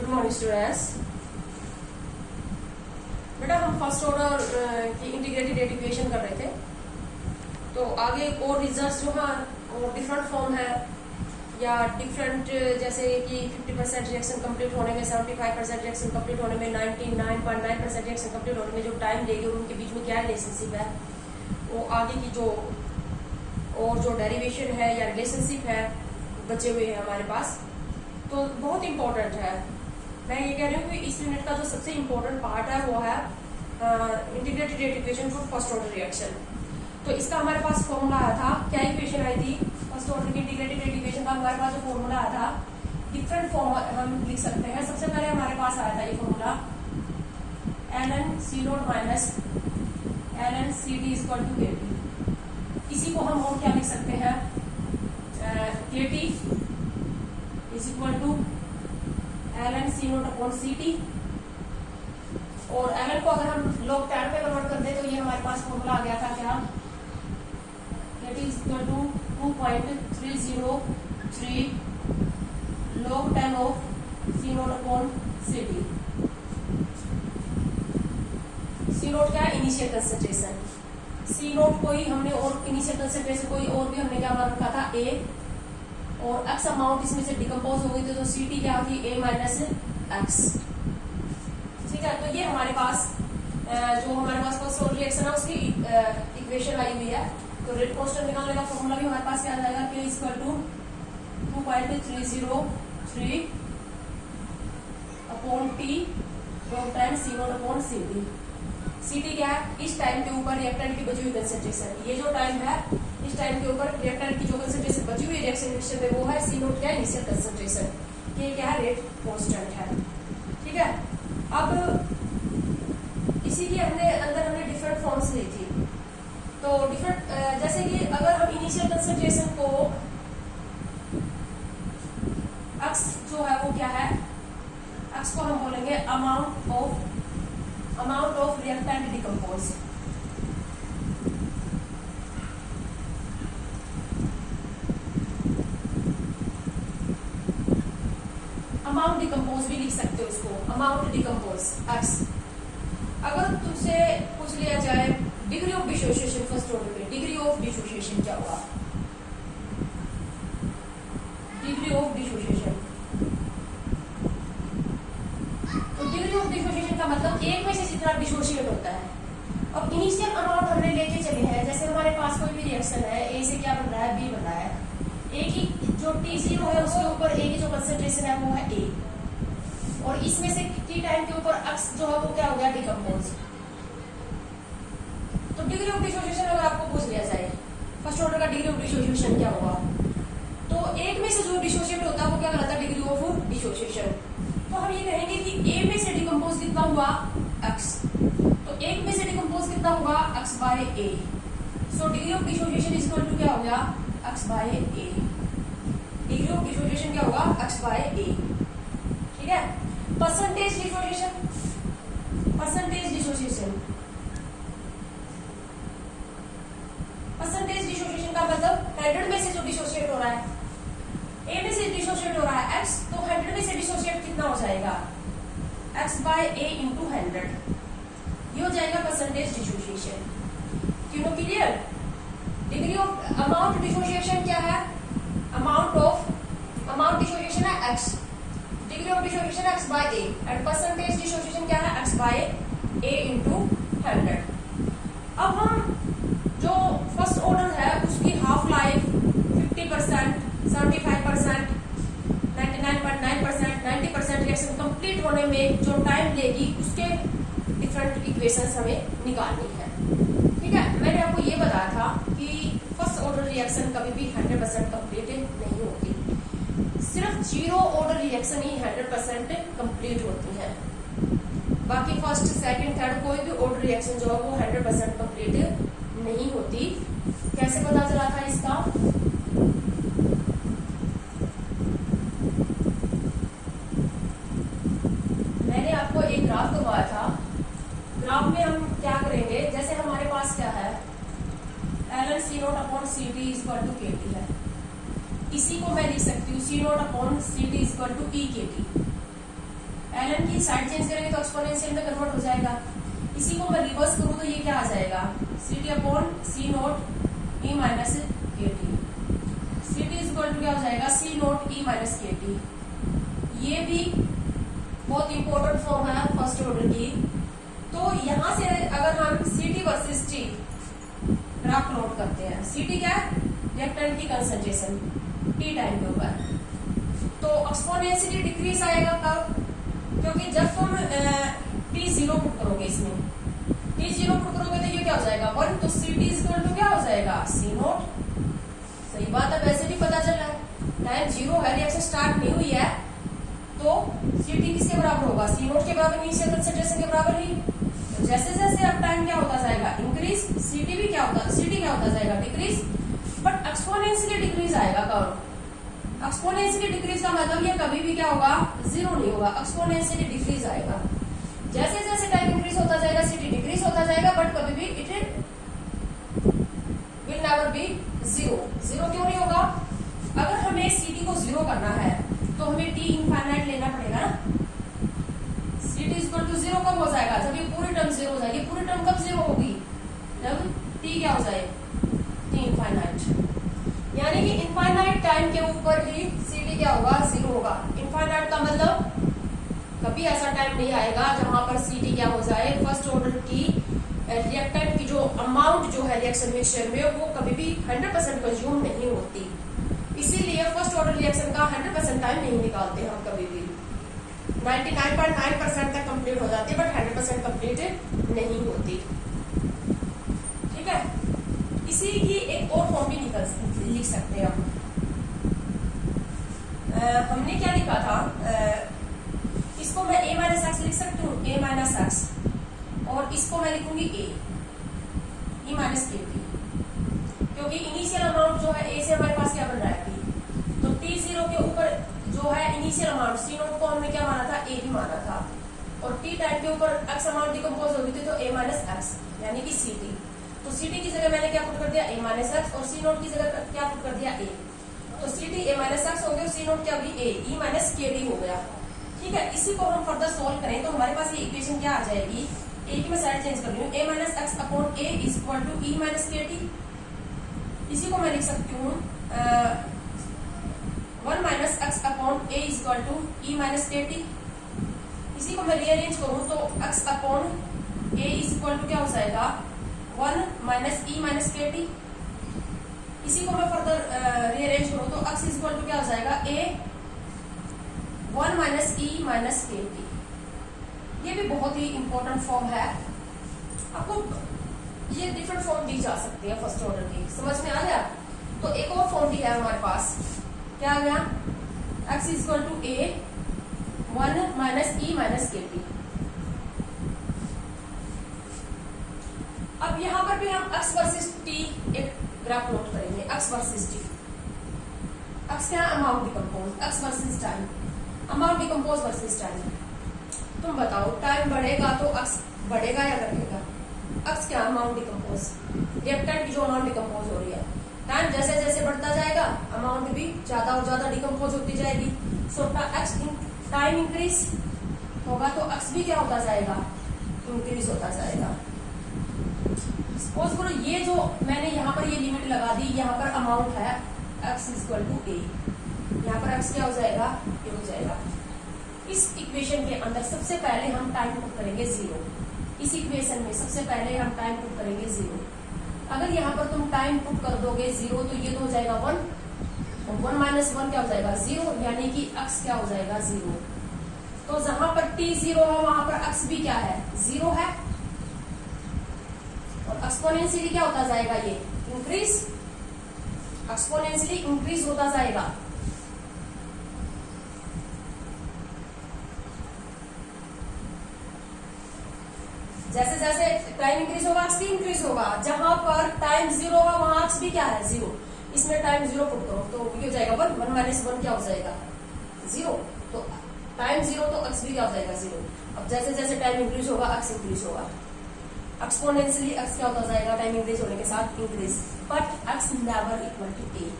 Good morning students. बेटा हम first order की इंटीग्रेटेड इक्वेशन कर रहे थे, तो आगे और रिजल्ट्स जो है वो डिफरेंट फॉर्म है या डिफरेंट, जैसे कि 50% रिएक्शन कंप्लीट होने में, 75% रिएक्शन कंप्लीट होने में, 99.9% रिएक्शन कंप्लीट होने में जो टाइम लेगी उनके बीच में क्या रिलेशनशिप है, वो आगे की जो और जो डेरिवेशन है या रिलेशनशिप है बचे हुए हैं हमारे पास, तो बहुत इंपॉर्टेंट है। मैं ये कह रही हूँ कि इस यूनिट का जो सबसे इम्पोर्टेंट पार्ट है वो है integrated equation for first order reaction. तो इसका हमारे पास फॉर्मूला आया था, क्या इक्वेशन आई थी फर्स्ट ऑर्डर की इंटीग्रेटेड इक्वेशन का? हमारे पास जो फॉर्मूला आया था, डिफरेंट फॉर्म हम लिख सकते हैं। सबसे पहले हमारे पास आया था ये formula ln C0 minus ln CD equal to KT। इसी को हम और क्या लिख सकते हैं, KT is equal to ln C0 upon CT, और ln को अगर हम log 10 पे कन्वर्ट कर दे तो ये हमारे पास फॉर्मूला आ गया था क्या, KT is equal to 2.303 log 10 of C0 upon CT। C0 क्या है? Initial concentration. C0 कोई हमने और इनिशियल कंसंट्रेशन कोई और भी हमने क्या मान रखा था, A, और x अमाउंट इसमें से डिकम्पोज हो गई तो CT क्या होगी, A माइनस एक्स। ठीक है, तो ये हमारे पास जो हमारे पास फर्स्ट ऑर्डर रिएक्शन है उसकी इक्वेशन आई हुई है। तो रेट कांस्टेंट निकालने का फॉर्मूला भी हमारे पास क्या आ जाएगा, K equal to 2.303 upon T log 10 C0 upon CT। CT क्या है? इस टाइम के ऊपर रिएक्टेंट की बची हुई कंसंट्रेशन। ये जो टाइम है, इस टाइम के ऊपर रिएक्टेंट की जो कंसंट्रेशन बची हुई रिएक्शन मिक्सचर में वो है C0 क्या है, इनिशियल कंसंट्रेशन। ये क्या है, रेट कांस्टेंट है। ठीक है, अब इसी की हमने डिफरेंट फॉर्म्स ली थी। तो डिफरेंट जैसे कि अगर हम इनिशियल कंसंट्रेशन को x जो है वो क्या है, x को हम बोलेंगे amount of reactant decompose. Amount decompose भी लिख सकते हो उसको, अमाउंट डिकम्पोज x। अगर तुमसे पूछ लिया जाए degree of dissociation first order में, डिग्री ऑफ डिसोसिएशन क्या होगा, डिग्री ऑफ डिसोसिएशन। तो डिग्री ऑफ डिसोसिएशन का मतलब एक में से जितना डिसोसिएट होता है। अब इनिशियल अमाउंट हमने लेके चले हैं, जैसे हमारे पास कोई भी रिएक्शन है, ए से क्या बन रहा है, बी बन रहा है। ए की जो T0 है उसके ऊपर ए की जो कंसंट्रेशन है वो है ए, और इसमें से T टाइम के ऊपर x जो है वो क्या हो गया, डिकम्पोज। तो डिग्री ऑफ डिसोसिएशन अगर आपको पूछ लिया जाए फर्स्ट ऑर्डर का डिग्री ऑफ डिसोसिएशन क्या होगा, तो एक में से जो डिसोसिएट होता है वो क्या कहलाता है, डिग्री ऑफ डिसोसिएशन। तो हम ये कहेंगे कि ए में से डिकम्पोज कितना हुआ, x। तो एक में से डिकम्पोज कितना हुआ, x by A. So degree of dissociation is equal to क्या हो गया, x by A. Degree of dissociation क्या होगा, x बाय ए। ठीक है, percentage dissociation, percentage dissociation, percentage dissociation का मतलब 100 में से जो डिसोसिएट हो रहा है, ए में से डिसोसिएट हो रहा है x, तो 100 में से डिसोसिएट कितना हो जाएगा, x बाय ए इंटू 100। ये हो जाएगा परसेंटेज डिसोसिएशन। क्यों, clear? Degree of amount dissociation क्या है, अमाउंट डिसोसिएशन है x, degree of dissociation x by a, and percentage dissociation क्या है, x बाय a इंटू 100। अब हम जो फर्स्ट ऑर्डर है उसकी हाफ लाइफ 50%, 75%, 99.9%, 90% रिएक्शन कंप्लीट होने में जो टाइम लेगी उसके डिफरेंट इक्वेशंस हमें निकालनी है। ठीक है, मैंने आपको ये बताया था कि फर्स्ट ऑर्डर रिएक्शन कभी भी 100% कंप्लीट नहीं होती, सिर्फ जीरो ऑर्डर रिएक्शन ही 100% कंप्लीट होती है। बाकी फर्स्ट, सेकंड, थर्ड कोई भी ऑर्डर रिएक्शन जो है वो 100% कंप्लीट नहीं होती। कैसे पता चला था इसका, मैंने आपको एक ग्राफ करवाया था। ग्राफ में हम क्या करेंगे, जैसे हमारे पास क्या है, ln C0 upon CT equal to KT है, इसी को मैं लिख सकती हूँ C0 upon CT equal to E KT। ln की साइड चेंज करेंगे तो एक्सपोनेंशियल में कन्वर्ट हो जाएगा। इसी को मैं रिवर्स करूं तो ये क्या आ जाएगा, ct upon c nought e minus के t. ct is equal to क्या हो जाएगा, c नोट e माइनस के टी। ये भी बहुत इंपॉर्टेंट फॉर्म है फर्स्ट ऑर्डर की। तो यहां से अगर हम ct versus t graph plot करते हैं, ct क्या है, रिएक्टेंट की कंसंट्रेशन t टाइम के ऊपर, तो एक्सपोनेंशियली डिक्रीज आएगा कब, क्योंकि जब तुम t जीरो पुट करोगे, इसमें t जीरो पुट करोगे तो ये क्या हो जाएगा 1, तो ct इज इक्वल टू क्या हो जाएगा c नोट। सही बात है, वैसे भी पता चल रहा है टाइम जीरो है, रिएक्शन स्टार्ट नहीं हुई है, तो ct किसके बराबर होगा, c नोट के बराबर, इनिशियल कंसंट्रेशन के बराबर ही। तो जैसे जैसे अब टाइम क्या होता जाएगा इंक्रीज, ct भी क्या होता, ct क्या होता जाएगा डिक्रीज, बट एक्सपोनेंशियली डिक्रीज आएगा कब, एक्सपोनेंशियली डिक्रीज का मतलब ये कभी भी क्या होगा, जीरो नहीं होगा, एक्सपोनेंशियली डिक्रीज आएगा। जैसे जैसे टाइम इंक्रीज होता जाएगा ct डिक्रीज होता जाएगा, बट कभी भी it will never be zero. Zero क्यों नहीं होगा, अगर हमें ct को जीरो करना है तो हमें t इनफाइनाइट लेना पड़ेगा ना। ct is equal to zero कब हो जाएगा, जब ये पूरी टर्म जीरो हो जाएगी। पूरी टर्म कब जीरो होगी, जब t क्या हो जाए, t इनफाइनाइट, यानी कि इनफाइनाइट टाइम के ऊपर ही ct क्या होगा, जीरो होगा। इनफाइनाइट का मतलब कभी ऐसा टाइम नहीं आएगा जहां पर ct क्या हो जाए, फर्स्ट ऑर्डर की रिएक्टेंट की जो अमाउंट जो है रिएक्शन मिक्सचर में वो कभी भी 100% कंज्यूम नहीं होती। इसीलिए फर्स्ट ऑर्डर रिएक्शन का 100% टाइम नहीं निकालते हम कभी भी, 99.9% तक कंप्लीट हो जाती है, बट 100% कंप्लीट नहीं होती। ठीक है, इसी की एक और फॉर्म भी लिख सकते हैं हम। हमने क्या लिखा था, इसको मैं a माइनस एक्स लिख सकती हूँ, a माइनस एक्स, और इसको मैं लिखूंगी a e माइनस के टी, क्योंकि इनिशियल अमाउंट जो है a से हमारे पास क्या बन रहा है t, तो t जीरो के ऊपर जो है इनिशियल अमाउंट c नोट को हमने क्या माना था, a ही माना था, और t टाइम के ऊपर x अमाउंट डिकम्पोज हो गई थी तो a माइनस एक्स यानी कि ct। तो ct की जगह मैंने क्या पुट कर दिया, a माइनस एक्स, और c नोट की जगह क्या पुट कर दिया, a, तो ct a माइनस एक्स हो गया, c नोट क्या हुई, a e माइनस के टी हो गया। ठीक है, इसी को हम फर्दर सोल्व करें तो हमारे पास ये इक्वेशन क्या आ जाएगी, a की मैं साइड चेंज कर रही हूँ, a minus x upon a is equal to e minus के टी। इसी को मैं लिख सकती हूँ 1 minus x upon a is equal to e minus के टी। इसी को मैं रीअरेंज करूँ तो x upon a is equal to क्या हो जाएगा 1 माइनस e माइनस के टी। इसी को मैं फर्दर रीअरेंज करूँ तो x इज इक्वल टू क्या हो जाएगा a 1 माइनस e माइनस के टी। ये भी बहुत ही इंपॉर्टेंट फॉर्म है, आपको ये डिफरेंट फॉर्म दी जा सकती है फर्स्ट ऑर्डर की, समझ में आ गया। तो एक और फॉर्म भी है हमारे पास, क्या आ गया, x is equal to a 1 minus e minus के टी। अब यहां पर भी हम x वर्सेस t एक ग्राफ प्लॉट करेंगे, x वर्सेस t। x क्या, amount decompose, x versus time, amount decompose versus time. तुम बताओ टाइम बढ़ेगा तो x बढ़ेगा या घटेगा, x क्या, अमाउंट डिकम्पोज, रिएक्टेंट की जो अमाउंट डिकम्पोज हो रही है, टाइम जैसे जैसे बढ़ता जाएगा अमाउंट भी ज्यादा और ज्यादा डिकम्पोज होती जाएगी। सो टाइम इंक्रीज होगा तो x भी क्या होता जाएगा, इंक्रीज होता जाएगा। सपोज करो ये जो मैंने यहाँ पर ये लिमिट लगा दी, यहाँ पर अमाउंट है x is equal to a, यहाँ पर x क्या हो जाएगा, a हो जाएगा। इस इक्वेशन के अंदर सबसे पहले हम टाइम पुट करेंगे जीरो, इस इक्वेशन में सबसे पहले हम टाइम पुट करेंगे जीरो। अगर यहाँ पर तुम टाइम पुट कर दोगे जीरो तो ये तो हो जाएगा 1, और 1 माइनस 1 क्या हो जाएगा, जीरो, यानी कि x क्या हो जाएगा, जीरो। तो जहां पर t जीरो है वहां पर x भी क्या है, जीरो है, और एक्सपोनेंशियली क्या होता जाएगा, ये इंक्रीज, एक्सपोनेंशियली इंक्रीज होता जाएगा। जैसे जैसे टाइम इंक्रीज होगा एक्स भी इंक्रीज होगा। जहां पर टाइम जीरो होगा वहां एक्स भी क्या है, जीरो। इसमें टाइम जीरो पुट करो तो ये हो जाएगा 1, 1 माइनस 1 क्या हो जाएगा, जीरो। तो टाइम जीरो तो एक्स भी क्या हो जाएगा, जीरो। अब जैसे जैसे टाइम इंक्रीज होगा एक्स इंक्रीज होगा, एक्सपोनेंशियली एक्स क्या होता जाएगा, टाइम इंक्रीज होने के साथ increase. But x never equal to a,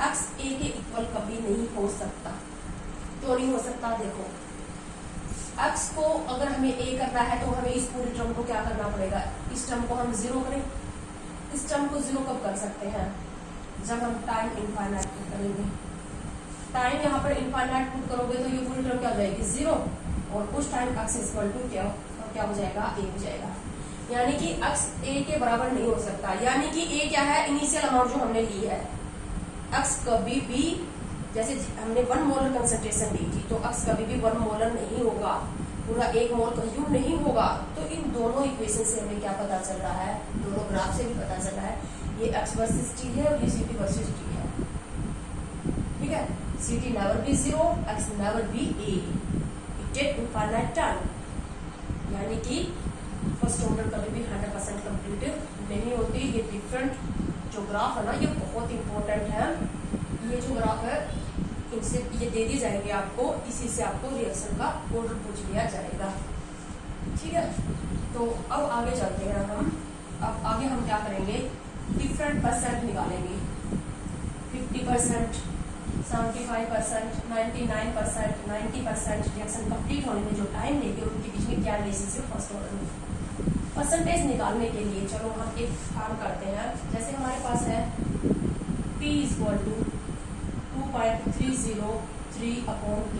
x a के इक्वल कभी नहीं हो सकता। क्यों नहीं हो सकता, देखो x को अगर हमें a करना है तो हमें इस पूरी टर्म को क्या करना पड़ेगा, इस टर्म को हम जीरो करें। इस टर्म को जीरो कब कर सकते हैं, जब हम टाइम इनफाइनाइट पुट करेंगे। टाइम यहाँ पर इनफाइनाइट पुट करोगे तो ये पूरी टर्म क्या हो जाएगी, जीरो, और उस टाइम x इक्वल टू क्या हो जाएगा, a हो जाएगा। यानी कि x a के बराबर नहीं हो सकता, यानी कि a क्या है, इनिशियल अमाउंट जो हमने ली है। x कभी भी, जैसे हमने 1 मोलर कंसंट्रेशन ली थी, तो x कभी भी 1 मोलर नहीं होगा, पूरा 1 मोल कंज्यूम नहीं होगा। तो इन दोनों इक्वेशन से हमें क्या पता चल रहा है, दोनों ग्राफ से भी पता चल रहा है, ये x वर्सेस t है और ये ct वर्सेस t है। ठीक है, ct never be zero, x never be a, it take infinite time. यानी कि फर्स्ट ऑर्डर कभी भी 100% कंप्लीट नहीं होती। ये डिफरेंट जो ग्राफ है ना, ये बहुत इंपॉर्टेंट है। ये जो ग्राफ है, इनसे ये दे दी जाएगी आपको, इसी से आपको रिएक्शन का ऑर्डर पूछ लिया जाएगा। ठीक है, तो अब आगे चलते हैं हम। अब आगे हम क्या करेंगे, डिफरेंट परसेंट निकालेंगे। 50%, 75%, 99%, 90% रिएक्शन कंप्लीट होने में जो टाइम लेंगे, उनके बीच में क्या रिलेशनशिप फर्स्ट ऑर्डर में। परसेंटेज निकालने के लिए चलो हम एक काम करते हैं। जैसे हमारे पास है P equal to 2.303 upon K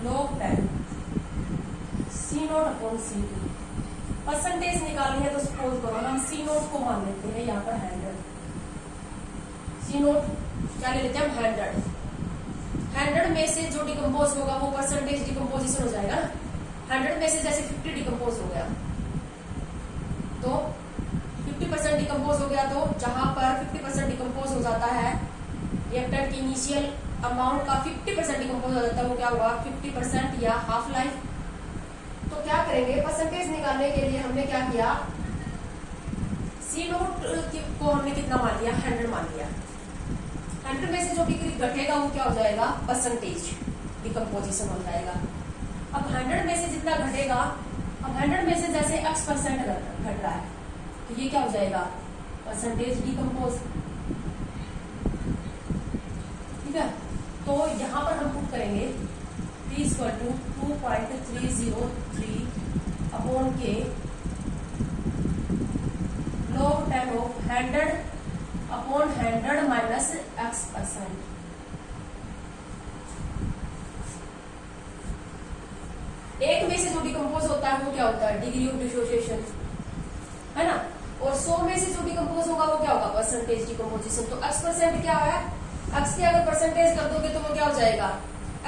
log 10 C0 upon C2। Percentage निकालनी है तो सपोज करो हम C0 को मान लेते हैं यहाँ पर 100। C0 क्या ले लेते हैं हम, 100 में से जो डिकम्पोज होगा वो परसेंटेज डिकम्पोजिशन हो जाएगा ना। 100 में से जैसे 50 डिकम्पोज हो गया, तो 50% डिकम्पोज हो गया, तो जहां पर 50% डिकम्पोज हो जाता है, रिएक्टेंट की इनिशियल अमाउंट का 50% डिकम्पोज हो जाता है, वो क्या हुआ, 50% या हाफ लाइफ। तो क्या करेंगे, परसेंटेज निकालने के लिए हमने क्या किया, C0 को हमने कितना मान लिया, 100 मान लिया। 100 में से जो भी घटेगा वो क्या हो जाएगा, परसेंटेज डिकम्पोजिशन हो जाएगा। अब 100 में से जितना घटेगा, अब 100 में से जैसे x% घट रहा है, तो ये क्या हो जाएगा, परसेंटेज डिकम्पोज। ठीक है, तो यहाँ पर हम पुट करेंगे P equal to 2.303 upon K log 10 of 100 upon 100 minus x%। एक में से जो डिकम्पोज होता है वो क्या होता है, डिग्री ऑफ डिसोसिएशन, है ना। और 100 में से जो डिकम्पोज होगा वो क्या होगा, परसेंटेज डिकम्पोजिशन। तो x% क्या है, x की अगर परसेंटेज कर दोगे तो वो क्या हो जाएगा,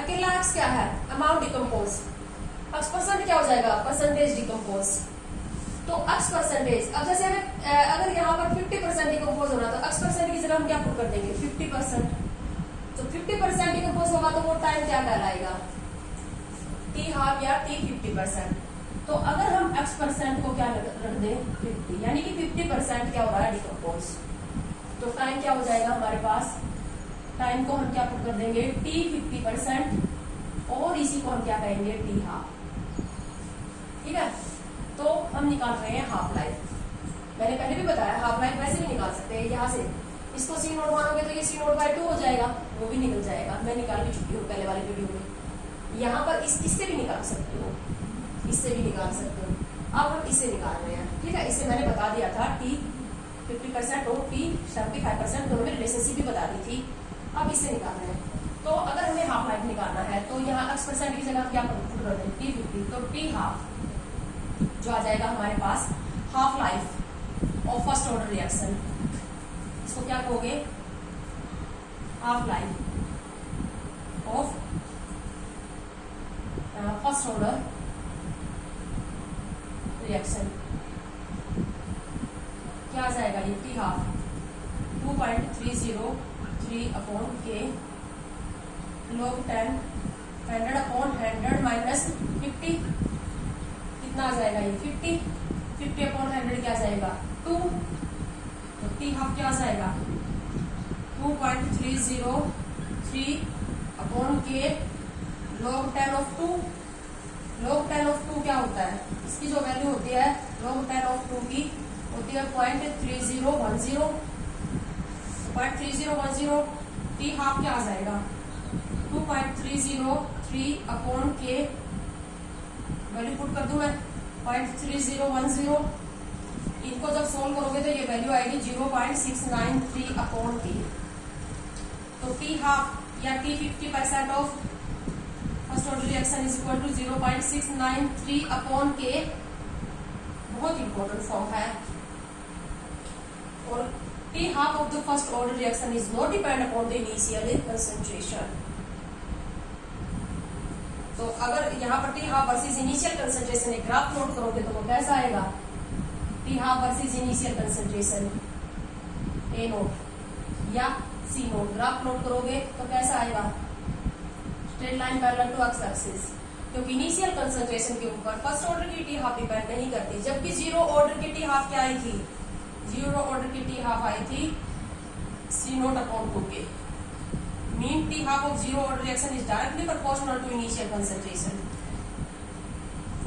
अकेला x क्या है, अमाउंट डिकम्पोज। x% क्या हो जाएगा, परसेंटेज डिकम्पोज। तो x%, अब जैसे हमें अगर यहाँ पर 50% डिकम्पोज होना, तो x% की जगह हम क्या पुट कर देंगे, 50%। तो 50% डिकम्पोज होगा तो वो टाइम क्या कहलाएगा, T हाफ या T 50%। तो अगर हम x% को क्या रख दें, 50, यानी कि 50% क्या हो रहा है, डिकम्पोज। तो टाइम क्या हो जाएगा हमारे पास, टाइम को हम क्या पुट कर देंगे, T 50%, और इसी को हम क्या कहेंगे, T हाफ। ठीक है, तो हम निकाल रहे हैं हाफ लाइफ। मैंने पहले भी बताया हाफ लाइफ वैसे भी निकाल सकते हैं, यहाँ से इसको C0 मानोगे तो ये C0/2 हो जाएगा, वो भी निकल जाएगा। मैं निकाल भी चुकी हूँ पहले वाले वीडियो में। यहाँ पर इससे भी निकाल सकते हो, इससे भी निकाल सकते हो। अब हम इसे निकाल रहे हैं। ठीक है, इसे मैंने बता दिया था, T 50% और T 75% दोनों में रिलेशनशिप भी बता दी थी। अब इसे निकाल रहे हैं। तो अगर हमें हाफ लाइफ निकालना है तो यहाँ x% की जगह क्या पुट कर दें, T 50, तो T हाफ जो आ जाएगा हमारे पास, half life of first order reaction. इसको क्या कहोगे, half life of first order reaction. क्या आ जाएगा ये, T half 2.303 upon K log 10 100 upon 100 minus 50, कितना आ जाएगा ये, 50 अपॉन 100 क्या जाएगा, 2। तो T हाफ क्या आ जाएगा, 2.303 upon K log 10 of 2। log 10 of 2 क्या होता है, इसकी जो वैल्यू होती है log 10 ऑफ 2 की होती है 0.3010। 0.3010, T हाफ क्या आ जाएगा, 2.303 अपॉन K वैल्यू पुट कर दूं मैं 0.3010। इनको जब सोल्व करोगे तो ये वैल्यू आएगी 0.693 अपॉन टी। तो टी हाफ या t 50% of first order reaction is equal to 0.693 upon k. बहुत इंपॉर्टेंट फॉर्म है। और t half of the first order reaction is not depend upon the initial concentration. तो अगर यहाँ पर t half versus initial concentration एक graph plot करोगे तो वो कैसा आएगा? T half versus initial concentration a nought या सी नोट ग्राफ प्लॉट करोगे तो कैसा आएगा? Straight line parallel to x axis. क्योंकि इनिशियल कंसंट्रेशन के ऊपर फर्स्ट ऑर्डर की टी हाफ डिपेंड नहीं करती, जबकि जीरो ऑर्डर की टी हाफ क्या आई थी? जीरो ऑर्डर की टी हाफ आई थी c note upon 2k। Mean t half of zero order reaction is directly proportional to initial concentration.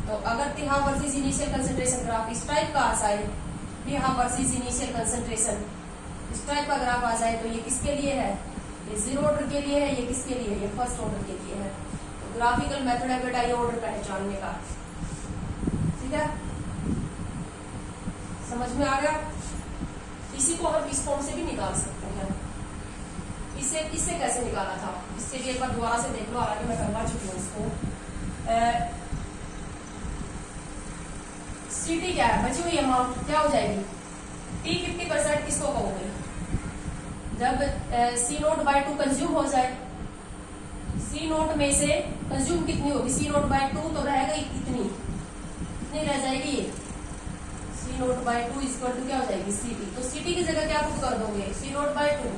तो अगर t half versus initial concentration graph इस टाइप का आ जाए, T half versus initial concentration इस type का ग्राफ आ जाए तो ये किसके लिए है? ये जीरो ऑर्डर के लिए है। ये किसके लिए? ये फर्स्ट ऑर्डर के लिए है। तो ग्राफिकल मेथड है बेटा ये ऑर्डर पहचानने का। ठीक है, समझ में आ गया? इसी को हम इस फॉर्म से भी निकाल सकते हैं। इससे कैसे निकाला था इससे भी एक बार दोबारा से देख लो, हालांकि मैं करवा चुकी हूँ इसको। सीटी क्या है? बची हुई अमाउंट क्या हो जाएगी? टी 50% किसको कहोगे? जब सी नोट बाय 2 कंज्यूम हो जाए, सी नोट में से कंज्यूम कितनी होगी? सी नोट बाय 2 तो रहेगा इतनी रह जाएगी ये सी नोट बाय 2 इक्वल टू क्या हो जाएगी? सीटी। तो सीटी की जगह क्या पुट कर दोगे? C note by 2।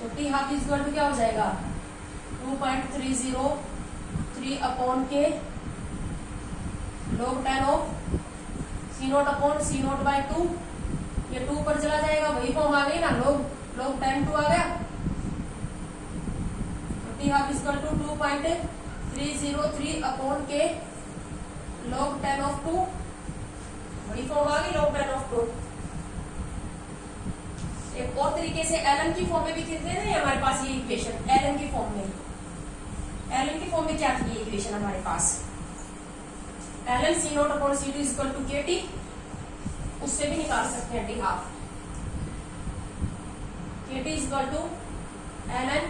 तो टी हाफ इक्वल टू क्या हो जाएगा? 2.303 upon K log 10 of C note upon C note by 2। ये 2 पर चला जाएगा, वही फॉर्म आ गई ना, log 10 2 आ गया। तो T half equal to 2.303 upon K log 10 of 2, वही फॉर्म आ गई log 10 ऑफ 2। एक और तरीके से एलएन की फॉर्म में भी लिखते हैं ना हमारे पास ये इक्वेशन। एलएन की फॉर्म में क्या थी ये इक्वेशन हमारे पास? Ln c note upon c two equal to k t. उससे भी निकाल सकते हैं t half. K t equal to ln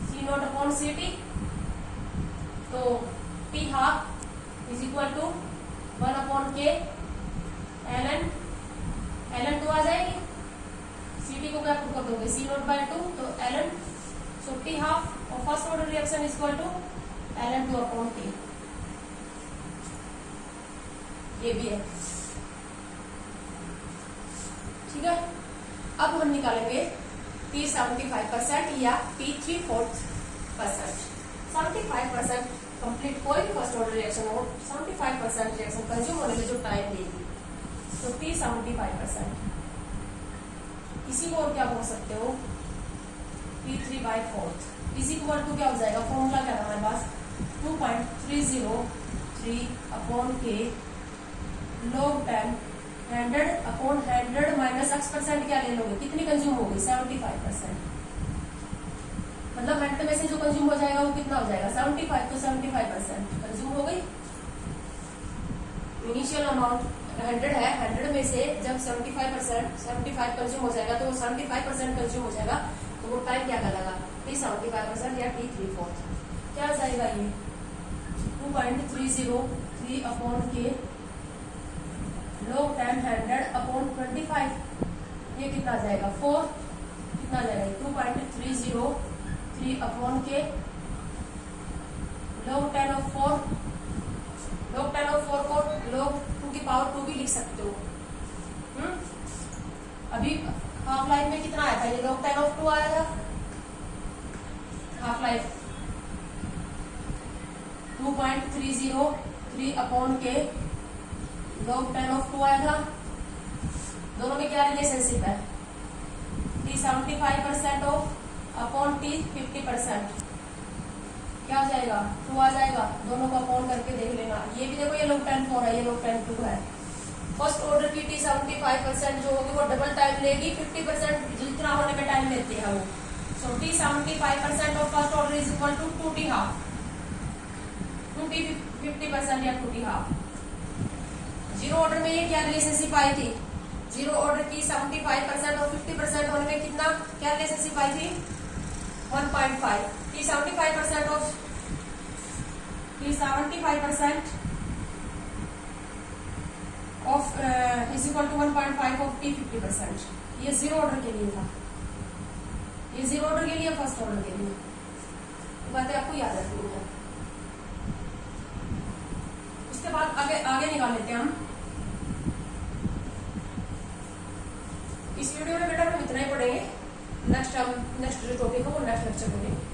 c note upon c t. तो T half is equal to 1 upon k ln 2 आ जाएगी। सीटी को क्या पुट कर दोगे? C note by 2। तो एलएन, सो टी हाफ और first order reaction is equal to ln 2 upon T. ये भी है। ठीक है, अब हम निकालेंगे P 75% या P 3/4%। 75% कंप्लीट कोई भी फर्स्ट ऑर्डर रिएक्शन हो, 75% रिएक्शन कंज्यूम होने में जो टाइम लेगी, तो P 75%। इसी को और क्या बोल सकते हो? P 3/4 इसी इक्वल टू क्या हो जाएगा? फॉर्मूला क्या था हमारे पास? 2.303 upon K log 10 100 upon 100 minus x% क्या ले लोगे? कितनी कंज्यूम होगी? 75%। मतलब 100 में से जो कंज्यूम हो जाएगा वो कितना हो जाएगा? 75। तो 75% कंज्यूम हो गई। इनिशियल अमाउंट 100 है, 100 में से जब 75 कंज्यूम हो जाएगा तो वो 75% कंज्यूम हो जाएगा। तो वो टाइम क्या कहलाएगा? T 75% या T 3/4 क्या आ जाएगा? ये 2.303 अपॉन के log 10 100 अपॉन 25। ये कितना आ जाएगा? 4। कितना आ जाएगा? 2.303 upon K log 10 of 4। log 10 of 4 को log 2 की पावर 2 भी लिख सकते हो। अभी हाफ लाइफ में कितना आया था? ये log 10 ऑफ 2 आया था। Half life 2.303 upon K log 10 of 2 आया था। दोनों में क्या रिलेशनशिप है? T 75% of upon T 50%। क्या हो जाएगा? 2 आ जाएगा। दोनों को अपॉन करके देख लेना। ये भी देखो, ये log 10 4 है, ये log 10 2 है। फर्स्ट ऑर्डर की T 75% जो होगी वो डबल टाइम लेगी, 50% जितना होने में टाइम लेती है वो। So T 75% of first order is equal to 2T half. 2t 50% या 2t हाफ। जीरो ऑर्डर में ये क्या रिलेशनशिप आई थी, जीरो ऑर्डर की 75% और 50% होने में कितना क्या रिलेशनशिप आई थी 1.5 की 75% ऑफ की 75% of is equal to 1.5 of T 50%। ये जीरो ऑर्डर के लिए था, ये जीरो ऑर्डर के लिए, फर्स्ट ऑर्डर के लिए, बातें आपको याद रखनी है। उसके बाद आगे आगे निकाल लेते हैं हम। इस वीडियो में बेटा हम इतना ही पढ़ेंगे, नेक्स्ट जो टॉपिक है वो नेक्स्ट लेक्चर पढ़ेंगे।